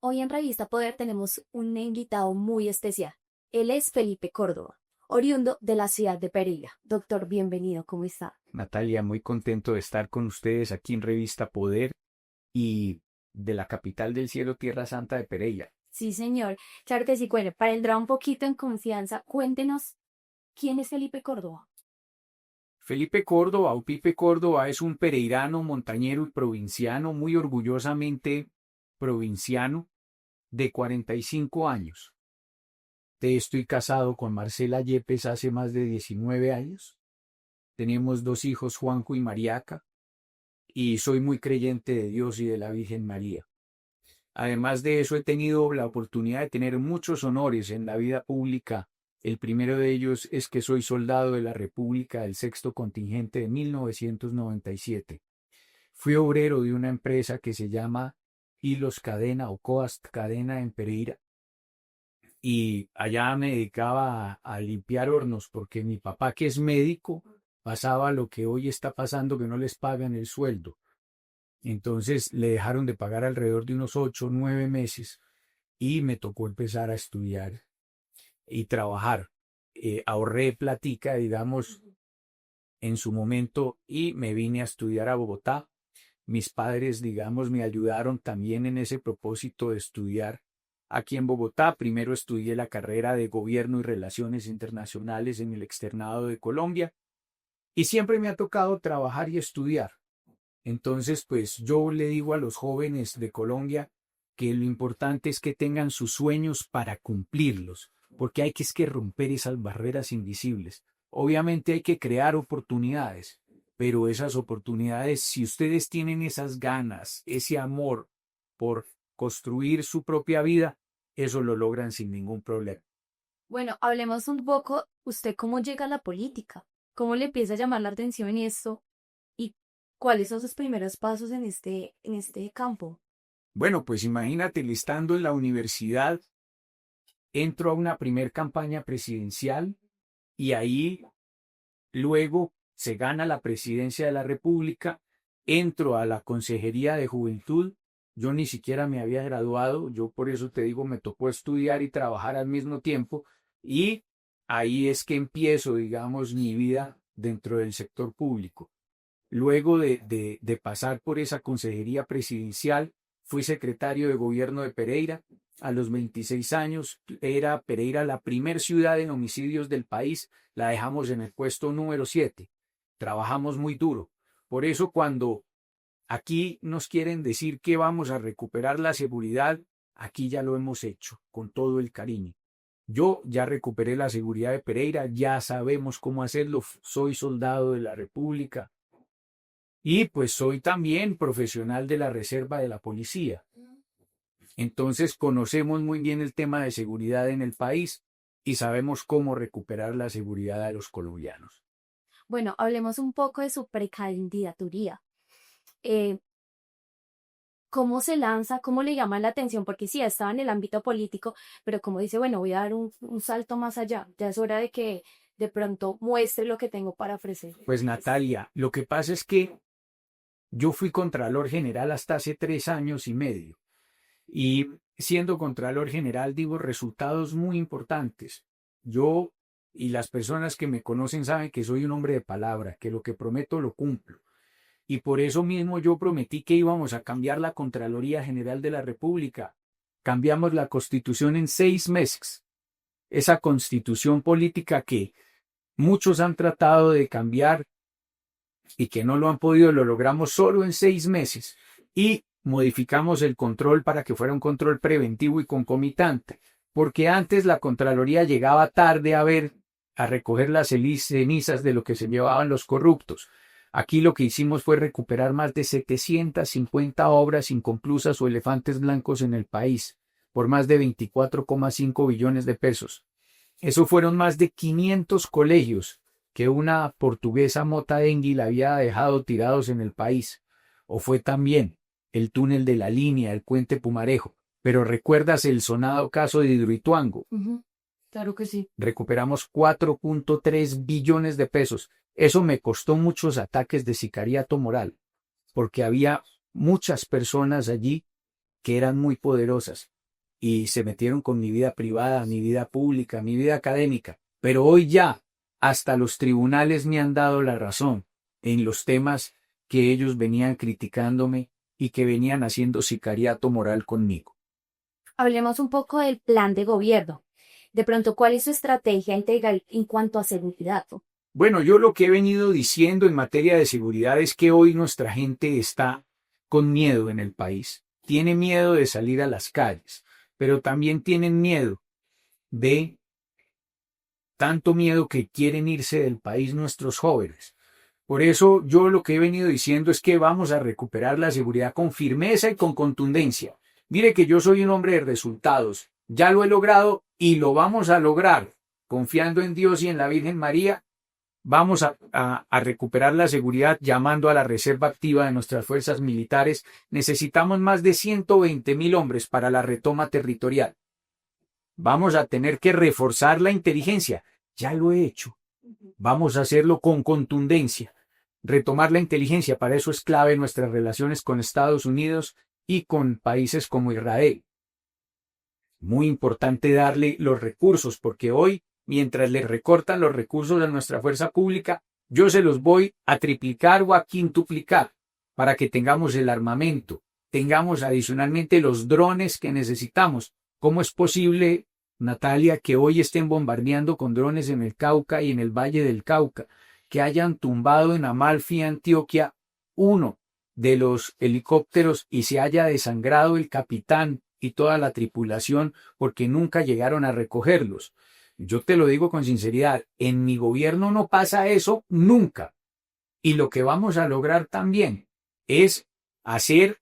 Hoy en Revista Poder tenemos un invitado muy especial. Él es Felipe Córdoba, oriundo de la ciudad de Pereira. Doctor, bienvenido, ¿cómo está? Natalia, muy contento de estar con ustedes aquí en Revista Poder y de la capital del cielo, Tierra Santa de Pereira. Sí, señor. Claro que sí. Bueno, para entrar un poquito en confianza, cuéntenos quién es Felipe Córdoba. Felipe Córdoba o Pipe Córdoba es un pereirano, montañero y provinciano, muy orgullosamente provinciano, de 45 años. Estoy casado con Marcela Yepes hace más de 19 años. Tenemos dos hijos, Juanjo y Mariaca, y soy muy creyente de Dios y de la Virgen María. Además de eso, he tenido la oportunidad de tener muchos honores en la vida pública. El primero de ellos es que soy soldado de la República del Sexto Contingente de 1997. Fui obrero de una empresa que se llama Hilos Cadena o Coast Cadena en Pereira. Y allá me dedicaba a limpiar hornos porque mi papá, que es médico, pasaba lo que hoy está pasando, que no les pagan el sueldo. Entonces le dejaron de pagar alrededor de unos 8 o 9 meses y me tocó empezar a estudiar y trabajar. Ahorré platica, digamos, en su momento y me vine a estudiar a Bogotá. Mis padres, digamos, me ayudaron también en ese propósito de estudiar aquí en Bogotá. Primero estudié la carrera de Gobierno y Relaciones Internacionales en el Externado de Colombia y siempre me ha tocado trabajar y estudiar. Entonces, pues yo le digo a los jóvenes de Colombia que lo importante es que tengan sus sueños para cumplirlos, porque hay que es que romper esas barreras invisibles. Obviamente hay que crear oportunidades, pero esas oportunidades, si ustedes tienen esas ganas, ese amor por construir su propia vida, eso lo logran sin ningún problema. Bueno, hablemos un poco, ¿usted cómo llega a la política? ¿Cómo le empieza a llamar la atención esto? ¿Y cuáles son sus primeros pasos en este campo? Bueno, pues imagínate, estando en la universidad, entro a una primer campaña presidencial y ahí luego se gana la presidencia de la República, entro a la Consejería de Juventud, yo ni siquiera me había graduado, yo por eso te digo, me tocó estudiar y trabajar al mismo tiempo y ahí es que empiezo, digamos, mi vida dentro del sector público. Luego de pasar por esa consejería presidencial, fui secretario de gobierno de Pereira. A los 26 años era Pereira la primer ciudad en homicidios del país. La dejamos en el puesto número 7. Trabajamos muy duro. Por eso cuando aquí nos quieren decir que vamos a recuperar la seguridad, aquí ya lo hemos hecho con todo el cariño. Yo ya recuperé la seguridad de Pereira, ya sabemos cómo hacerlo. Soy soldado de la República, y pues soy también profesional de la reserva de la policía. Entonces conocemos muy bien el tema de seguridad en el país y sabemos cómo recuperar la seguridad de los colombianos. Bueno, hablemos un poco de su precandidaturía. Eh, ¿Cómo se lanza? ¿Cómo le llama la atención? Porque sí, estaba en el ámbito político, pero como dice, bueno, voy a dar un salto más allá. Ya es hora de que de pronto muestre lo que tengo para ofrecer. Pues Natalia, lo que pasa es que yo fui Contralor General hasta hace 3 años y medio y siendo Contralor General digo resultados muy importantes. Yo y las personas que me conocen saben que soy un hombre de palabra, que lo que prometo lo cumplo. Y por eso mismo yo prometí que íbamos a cambiar la Contraloría General de la República. Cambiamos la Constitución en 6 meses. Esa Constitución política que muchos han tratado de cambiar y que no lo han podido, lo logramos solo en 6 meses. Y modificamos el control para que fuera un control preventivo y concomitante. Porque antes la Contraloría llegaba tarde a recoger las cenizas de lo que se llevaban los corruptos. Aquí lo que hicimos fue recuperar más de 750 obras inconclusas o elefantes blancos en el país, por más de 24,5 billones de pesos. Eso fueron más de 500 colegios que una portuguesa Mota Enguil había dejado tirados en el país. O fue también el túnel de la línea, el puente Pumarejo. Pero ¿recuerdas el sonado caso de Hidroituango? Ujú, claro que sí. Recuperamos 4,3 billones de pesos. Eso me costó muchos ataques de sicariato moral, porque había muchas personas allí que eran muy poderosas y se metieron con mi vida privada, mi vida pública, mi vida académica. Pero hoy ya hasta los tribunales me han dado la razón en los temas que ellos venían criticándome y que venían haciendo sicariato moral conmigo. Hablemos un poco del plan de gobierno. De pronto, ¿cuál es su estrategia integral en cuanto a seguridad? Bueno, yo lo que he venido diciendo en materia de seguridad es que hoy nuestra gente está con miedo en el país. Tiene miedo de salir a las calles, pero también tienen miedo de tanto miedo que quieren irse del país nuestros jóvenes. Por eso yo lo que he venido diciendo es que vamos a recuperar la seguridad con firmeza y con contundencia. Mire que yo soy un hombre de resultados. Ya lo he logrado y lo vamos a lograr. Confiando en Dios y en la Virgen María, vamos a recuperar la seguridad llamando a la reserva activa de nuestras fuerzas militares. Necesitamos más de 120.000 hombres para la retoma territorial. Vamos a tener que reforzar la inteligencia. Ya lo he hecho. Vamos a hacerlo con contundencia. Retomar la inteligencia, para eso es clave nuestras relaciones con Estados Unidos y con países como Israel. Muy importante darle los recursos, porque hoy, mientras le recortan los recursos a nuestra fuerza pública, yo se los voy a triplicar o a quintuplicar para que tengamos el armamento, tengamos adicionalmente los drones que necesitamos. ¿Cómo es posible, Natalia, que hoy estén bombardeando con drones en el Cauca y en el Valle del Cauca, que hayan tumbado en Amalfi, Antioquia, uno de los helicópteros y se haya desangrado el capitán y toda la tripulación porque nunca llegaron a recogerlos? Yo te lo digo con sinceridad, en mi gobierno no pasa eso nunca. Y lo que vamos a lograr también es hacer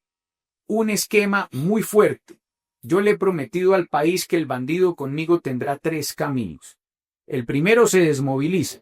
un esquema muy fuerte. Yo le he prometido al país que el bandido conmigo tendrá 3 caminos. El primero se desmoviliza.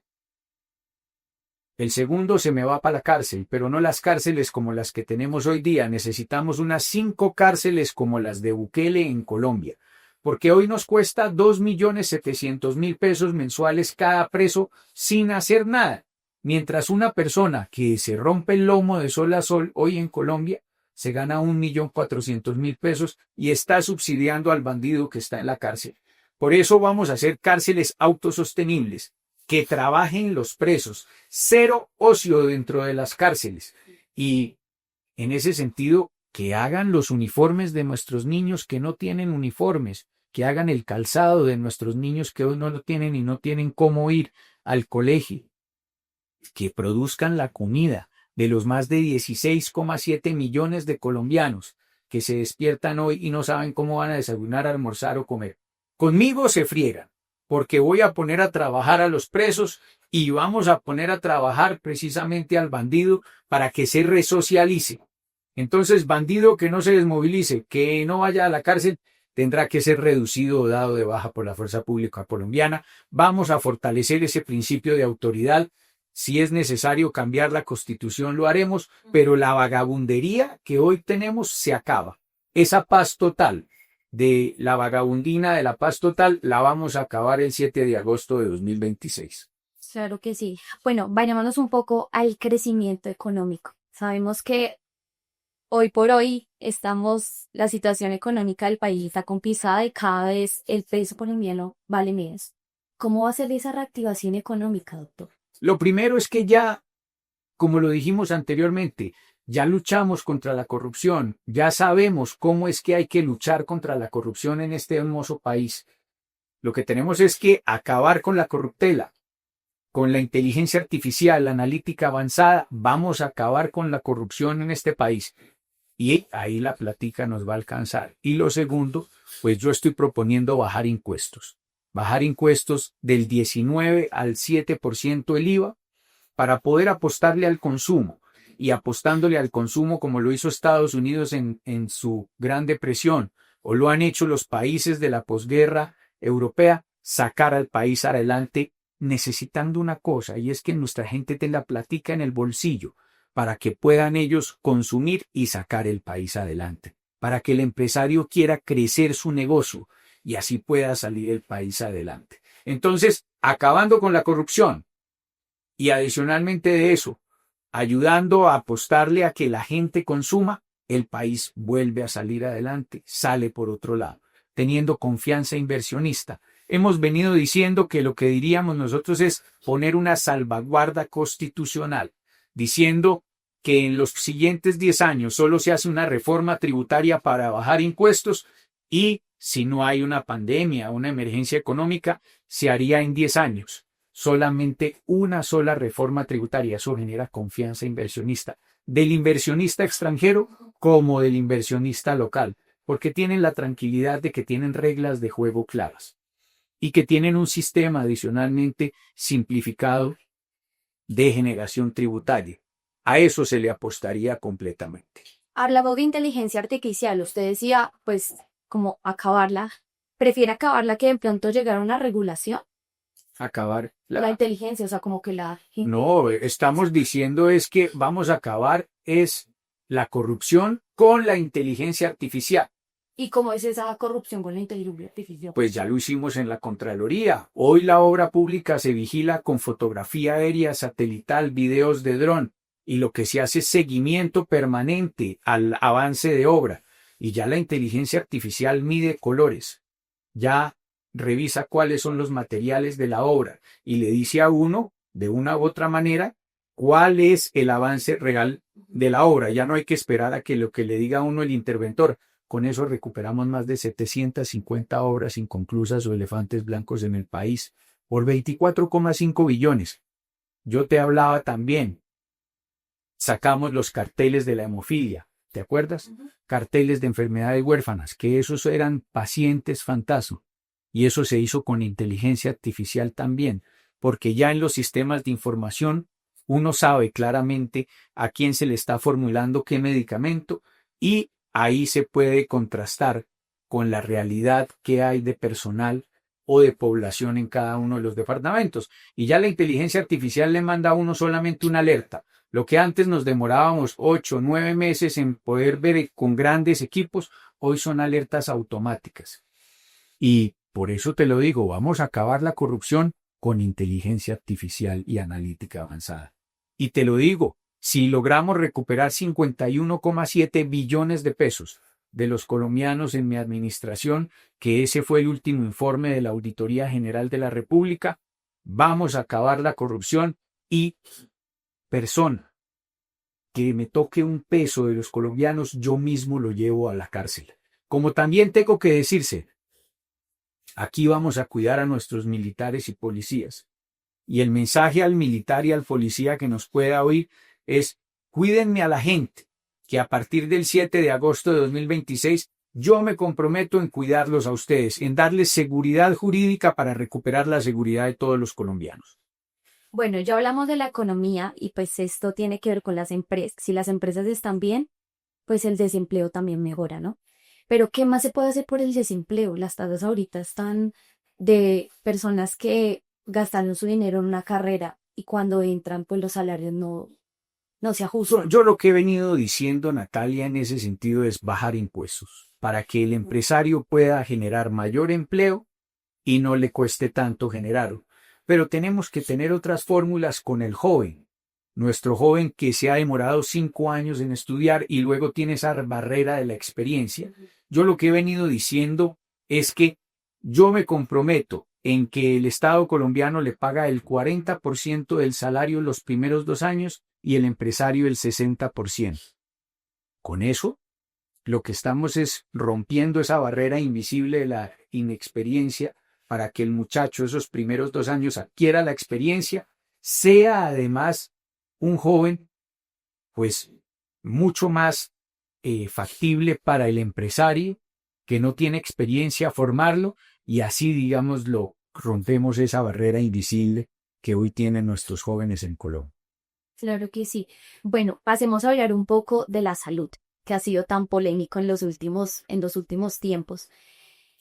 El segundo se me va para la cárcel, pero no las cárceles como las que tenemos hoy día. Necesitamos unas 5 cárceles como las de Bukele en Colombia, porque hoy nos cuesta 2.700.000 pesos mensuales cada preso sin hacer nada, mientras una persona que se rompe el lomo de sol a sol hoy en Colombia se gana 1.400.000 pesos y está subsidiando al bandido que está en la cárcel. Por eso vamos a hacer cárceles autosostenibles, que trabajen los presos, 0 ocio dentro de las cárceles y, en ese sentido, que hagan los uniformes de nuestros niños que no tienen uniformes, que hagan el calzado de nuestros niños que hoy no lo tienen y no tienen cómo ir al colegio, que produzcan la comida de los más de 16,7 millones de colombianos que se despiertan hoy y no saben cómo van a desayunar, almorzar o comer. Conmigo se friegan, porque voy a poner a trabajar a los presos y vamos a poner a trabajar precisamente al bandido para que se resocialice. Entonces, bandido que no se desmovilice, que no vaya a la cárcel, tendrá que ser reducido o dado de baja por la fuerza pública colombiana. Vamos a fortalecer ese principio de autoridad. Si es necesario cambiar la Constitución, lo haremos, pero la vagabundería que hoy tenemos se acaba. Esa paz total de la vagabundina de la paz total la vamos a acabar el 7 de agosto de 2026. Claro que sí. Bueno, vayámonos un poco al crecimiento económico. Sabemos que hoy por hoy la situación económica del país está complicada y cada vez el peso colombiano vale menos. ¿Cómo va a ser esa reactivación económica, doctor? Lo primero es que ya, como lo dijimos anteriormente, ya luchamos contra la corrupción, ya sabemos cómo es que hay que luchar contra la corrupción en este hermoso país. Lo que tenemos es que acabar con la corruptela. Con la inteligencia artificial, la analítica avanzada, vamos a acabar con la corrupción en este país. Y ahí la plática nos va a alcanzar. Y lo segundo, pues yo estoy proponiendo bajar impuestos. Bajar impuestos del 19 al 7% el IVA para poder apostarle al consumo. Y apostándole al consumo como lo hizo Estados Unidos en su Gran Depresión, o lo han hecho los países de la posguerra europea, sacar al país adelante necesitando una cosa, y es que nuestra gente tenga platica en el bolsillo para que puedan ellos consumir y sacar el país adelante, para que el empresario quiera crecer su negocio y así pueda salir el país adelante. Entonces, acabando con la corrupción y adicionalmente de eso, ayudando a apostarle a que la gente consuma, el país vuelve a salir adelante, sale por otro lado, teniendo confianza inversionista. Hemos venido diciendo que lo que diríamos nosotros es poner una salvaguarda constitucional, diciendo que en los siguientes 10 años solo se hace una reforma tributaria para bajar impuestos y si no hay una pandemia, una emergencia económica, se haría en 10 años. Solamente una sola reforma tributaria. Eso genera confianza inversionista, del inversionista extranjero como del inversionista local, porque tienen la tranquilidad de que tienen reglas de juego claras y que tienen un sistema adicionalmente simplificado de generación tributaria. A eso se le apostaría completamente. Hablaba de inteligencia artificial. Usted decía, pues, como acabarla. ¿Prefiere acabarla que de pronto llegar a una regulación? Acabar La inteligencia, o sea, como que la... No, estamos diciendo es que vamos a acabar es la corrupción con la inteligencia artificial. ¿Y cómo es esa corrupción con la inteligencia artificial? Pues ya lo hicimos en la Contraloría. Hoy la obra pública se vigila con fotografía aérea, satelital, videos de dron. Y lo que se hace es seguimiento permanente al avance de obra. Y ya la inteligencia artificial mide colores. Ya revisa cuáles son los materiales de la obra. Y le dice a uno, de una u otra manera, cuál es el avance real de la obra. Ya no hay que esperar a que lo que le diga a uno el interventor. Con eso recuperamos más de 750 obras inconclusas o elefantes blancos en el país por 24,5 billones. Yo te hablaba también. Sacamos los carteles de la hemofilia, ¿te acuerdas? Carteles de enfermedades huérfanas, que esos eran pacientes fantasma. Y eso se hizo con inteligencia artificial también, porque ya en los sistemas de información uno sabe claramente a quién se le está formulando qué medicamento y ahí se puede contrastar con la realidad que hay de personal o de población en cada uno de los departamentos. Y ya la inteligencia artificial le manda a uno solamente una alerta. Lo que antes nos demorábamos 8 o 9 meses en poder ver con grandes equipos, hoy son alertas automáticas. Y por eso te lo digo, vamos a acabar la corrupción con inteligencia artificial y analítica avanzada. Y te lo digo, si logramos recuperar 51,7 billones de pesos de los colombianos en mi administración, que ese fue el último informe de la Auditoría General de la República, vamos a acabar la corrupción y persona que me toque un peso de los colombianos, yo mismo lo llevo a la cárcel. Como también tengo que decirse, aquí vamos a cuidar a nuestros militares y policías. Y el mensaje al militar y al policía que nos pueda oír es, cuídenme a la gente, que a partir del 7 de agosto de 2026 yo me comprometo en cuidarlos a ustedes, en darles seguridad jurídica para recuperar la seguridad de todos los colombianos. Bueno, ya hablamos de la economía y pues esto tiene que ver con las empresas. Si las empresas están bien, pues el desempleo también mejora, ¿no? Pero ¿qué más se puede hacer por el desempleo? Las tasas ahorita están de personas que gastaron su dinero en una carrera y cuando entran, pues los salarios no se ajustan. Yo lo que he venido diciendo, Natalia, en ese sentido es bajar impuestos para que el empresario pueda generar mayor empleo y no le cueste tanto generarlo. Pero tenemos que tener otras fórmulas con el joven. Nuestro joven que se ha demorado 5 años en estudiar y luego tiene esa barrera de la experiencia. Yo lo que he venido diciendo es que yo me comprometo en que el Estado colombiano le paga el 40% del salario los primeros 2 años y el empresario el 60%. Con eso, lo que estamos es rompiendo esa barrera invisible de la inexperiencia para que el muchacho esos primeros 2 años adquiera la experiencia, sea además un joven, pues mucho más factible para el empresario que no tiene experiencia formarlo y así, digámoslo, rompemos esa barrera invisible que hoy tienen nuestros jóvenes en Colombia. Claro que sí. Bueno, pasemos a hablar un poco de la salud, que ha sido tan polémico en los últimos tiempos.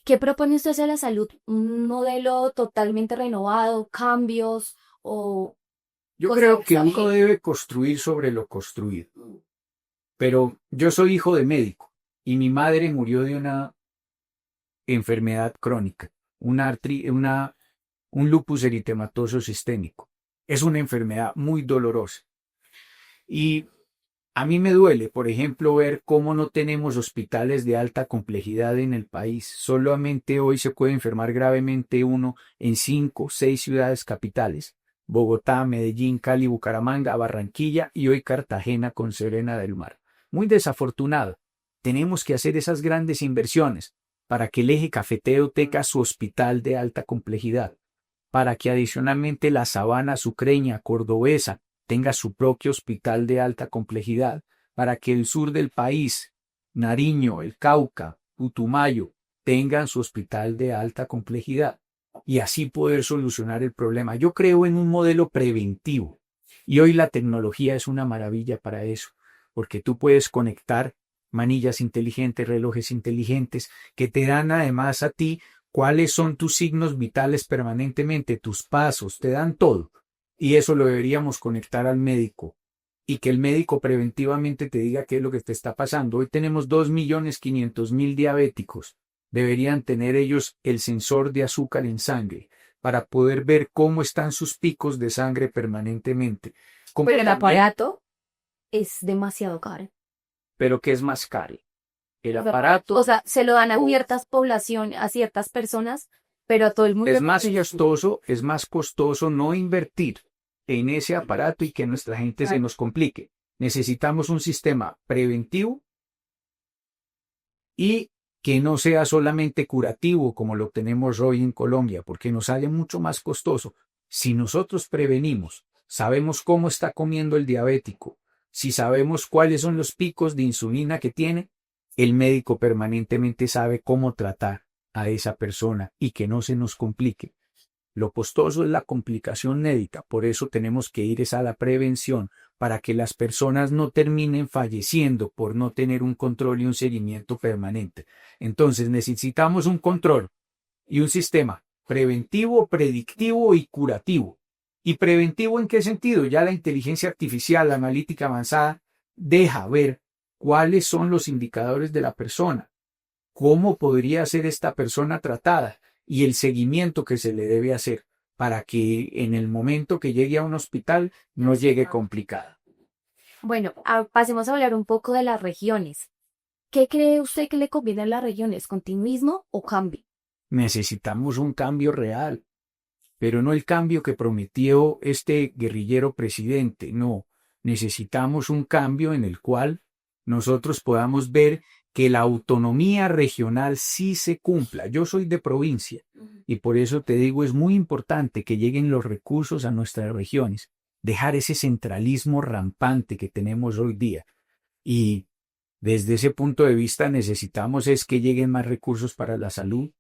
¿Qué propone usted hacia la salud? ¿Un modelo totalmente renovado, cambios o...? Yo creo que uno debe construir sobre lo construido. Pero yo soy hijo de médico y mi madre murió de una enfermedad crónica, un lupus eritematoso sistémico. Es una enfermedad muy dolorosa. Y A mí me duele, por ejemplo, ver cómo no tenemos hospitales de alta complejidad en el país. Solamente hoy se puede enfermar gravemente uno en 5, 6 ciudades capitales: Bogotá, Medellín, Cali, Bucaramanga, Barranquilla y hoy Cartagena con Serena del Mar. Muy desafortunado. Tenemos que hacer esas grandes inversiones para que el eje cafetero tenga su hospital de alta complejidad, para que adicionalmente la sabana sucreña, cordobesa, tenga su propio hospital de alta complejidad, para que el sur del país, Nariño, el Cauca, Putumayo, tengan su hospital de alta complejidad y así poder solucionar el problema. Yo creo en un modelo preventivo y hoy la tecnología es una maravilla para eso, porque tú puedes conectar manillas inteligentes, relojes inteligentes, que te dan además a ti cuáles son tus signos vitales permanentemente, tus pasos, te dan todo. Y eso lo deberíamos conectar al médico y que el médico preventivamente te diga qué es lo que te está pasando. Hoy tenemos 2.500.000 diabéticos. Deberían tener ellos el sensor de azúcar en sangre para poder ver cómo están sus picos de sangre permanentemente. Pero el aparato es demasiado caro. Pero ¿qué es más caro? El aparato. O sea, se lo dan a ciertas poblaciones, a ciertas personas, pero a todo el mundo. Es más costoso no invertir en ese aparato y que nuestra gente se nos complique. Necesitamos un sistema preventivo y que no sea solamente curativo como lo tenemos hoy en Colombia, porque nos sale mucho más costoso. Si nosotros prevenimos, sabemos cómo está comiendo el diabético, si sabemos cuáles son los picos de insulina que tiene, el médico permanentemente sabe cómo tratar a esa persona y que no se nos complique. Lo costoso es la complicación médica, por eso tenemos que ir a la prevención para que las personas no terminen falleciendo por no tener un control y un seguimiento permanente. Entonces necesitamos un control y un sistema preventivo, predictivo y curativo. ¿Y preventivo en qué sentido? Ya la inteligencia artificial, la analítica avanzada, deja ver cuáles son los indicadores de la persona, cómo podría ser esta persona tratada y el seguimiento que se le debe hacer para que en el momento que llegue a un hospital no llegue complicada. Bueno, pasemos a hablar un poco de las regiones. ¿Qué cree usted que le conviene a las regiones? ¿Continuismo o cambio? Necesitamos un cambio real, pero no el cambio que prometió este guerrillero presidente, no. Necesitamos un cambio en el cual nosotros podamos ver que la autonomía regional sí se cumpla. Yo soy de provincia y por eso te digo, es muy importante que lleguen los recursos a nuestras regiones, dejar ese centralismo rampante que tenemos hoy día. Y desde ese punto de vista necesitamos es que lleguen más recursos para la salud,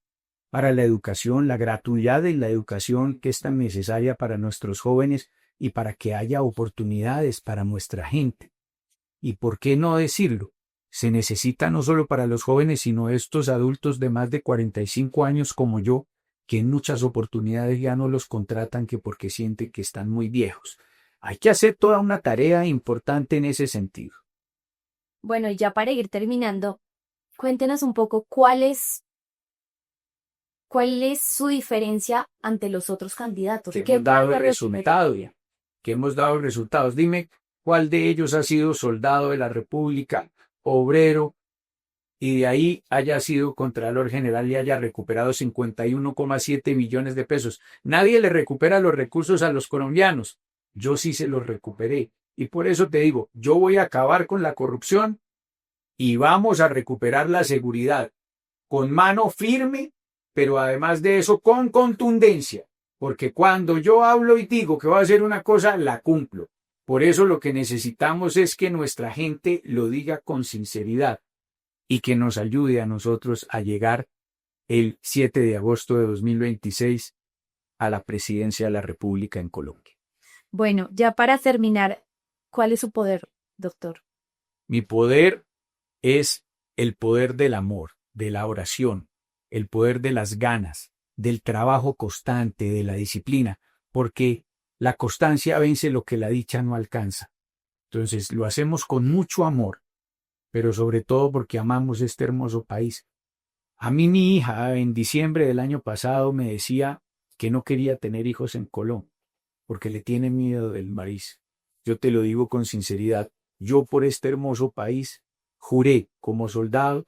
para la educación, la gratuidad de la educación que es tan necesaria para nuestros jóvenes y para que haya oportunidades para nuestra gente. ¿Y por qué no decirlo? Se necesita no solo para los jóvenes, sino estos adultos de más de 45 años como yo, que en muchas oportunidades ya no los contratan que porque sienten que están muy viejos. Hay que hacer toda una tarea importante en ese sentido. Bueno, y ya para ir terminando, cuéntenos un poco cuál es su diferencia ante los otros candidatos. Que hemos dado resultados. Dime cuál de ellos ha sido soldado de la República, obrero, y de ahí haya sido Contralor General y haya recuperado 51,7 millones de pesos. Nadie le recupera los recursos a los colombianos. Yo sí se los recuperé. Y por eso te digo, yo voy a acabar con la corrupción y vamos a recuperar la seguridad con mano firme, pero además de eso con contundencia. Porque cuando yo hablo y digo que voy a hacer una cosa, la cumplo. Por eso lo que necesitamos es que nuestra gente lo diga con sinceridad y que nos ayude a nosotros a llegar el 7 de agosto de 2026 a la presidencia de la República en Colombia. Bueno, ya para terminar, ¿cuál es su poder, doctor? Mi poder es el poder del amor, de la oración, el poder de las ganas, del trabajo constante, de la disciplina, porque la constancia vence lo que la dicha no alcanza. Entonces lo hacemos con mucho amor, pero sobre todo porque amamos este hermoso país. A mí mi hija en diciembre del año pasado me decía que no quería tener hijos en Colombia, porque le tiene miedo del maíz. Yo te lo digo con sinceridad, Yo por este hermoso país juré como soldado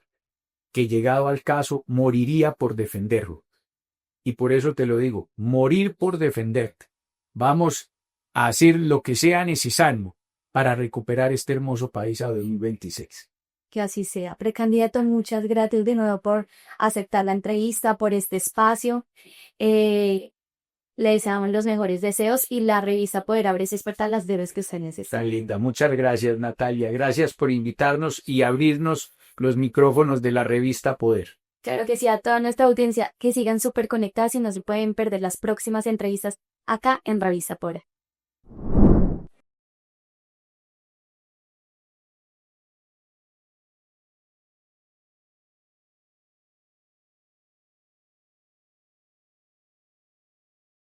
que llegado al caso moriría por defenderlo. Y por eso te lo digo, morir por defenderte. Vamos a hacer lo que sea necesario para recuperar este hermoso país a 2026. Que así sea. Precandidato, muchas gracias de nuevo por aceptar la entrevista, por este espacio. Le deseamos los mejores deseos y la revista Poder abre esas puertas las debes que usted necesita. Tan linda. Muchas gracias, Natalia. Gracias por invitarnos y abrirnos los micrófonos de la revista Poder. Claro que sí, a toda nuestra audiencia que sigan súper conectadas y no se pueden perder las próximas entrevistas acá en Revista Poder.